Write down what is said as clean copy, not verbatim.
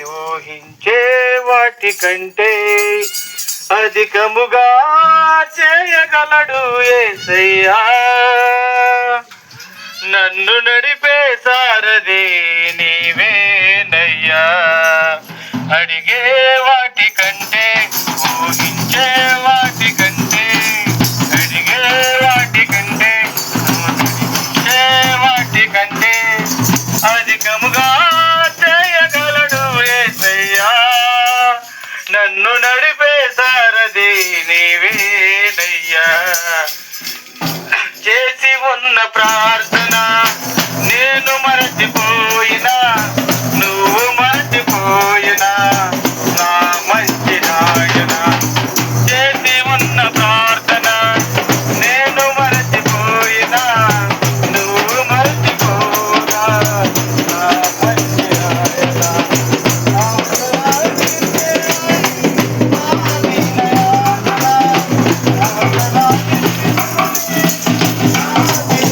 ఊహించే వాటి కంటే అధికముగా చేయగలడు యేసయ్యా. నన్ను నడిపే సారథి నీవేనయ్యా. అడిగే వాటి కంటే ఊహించే వాటి కంటే అడిగే వాటి కంటే ఊహించే వాటి కంటే అధికముగా చేయగలడు యేసయ్యా. నన్ను నడిపే సారథి నీవేనయ్యా. చేసి ఉన్న ప్రార్థన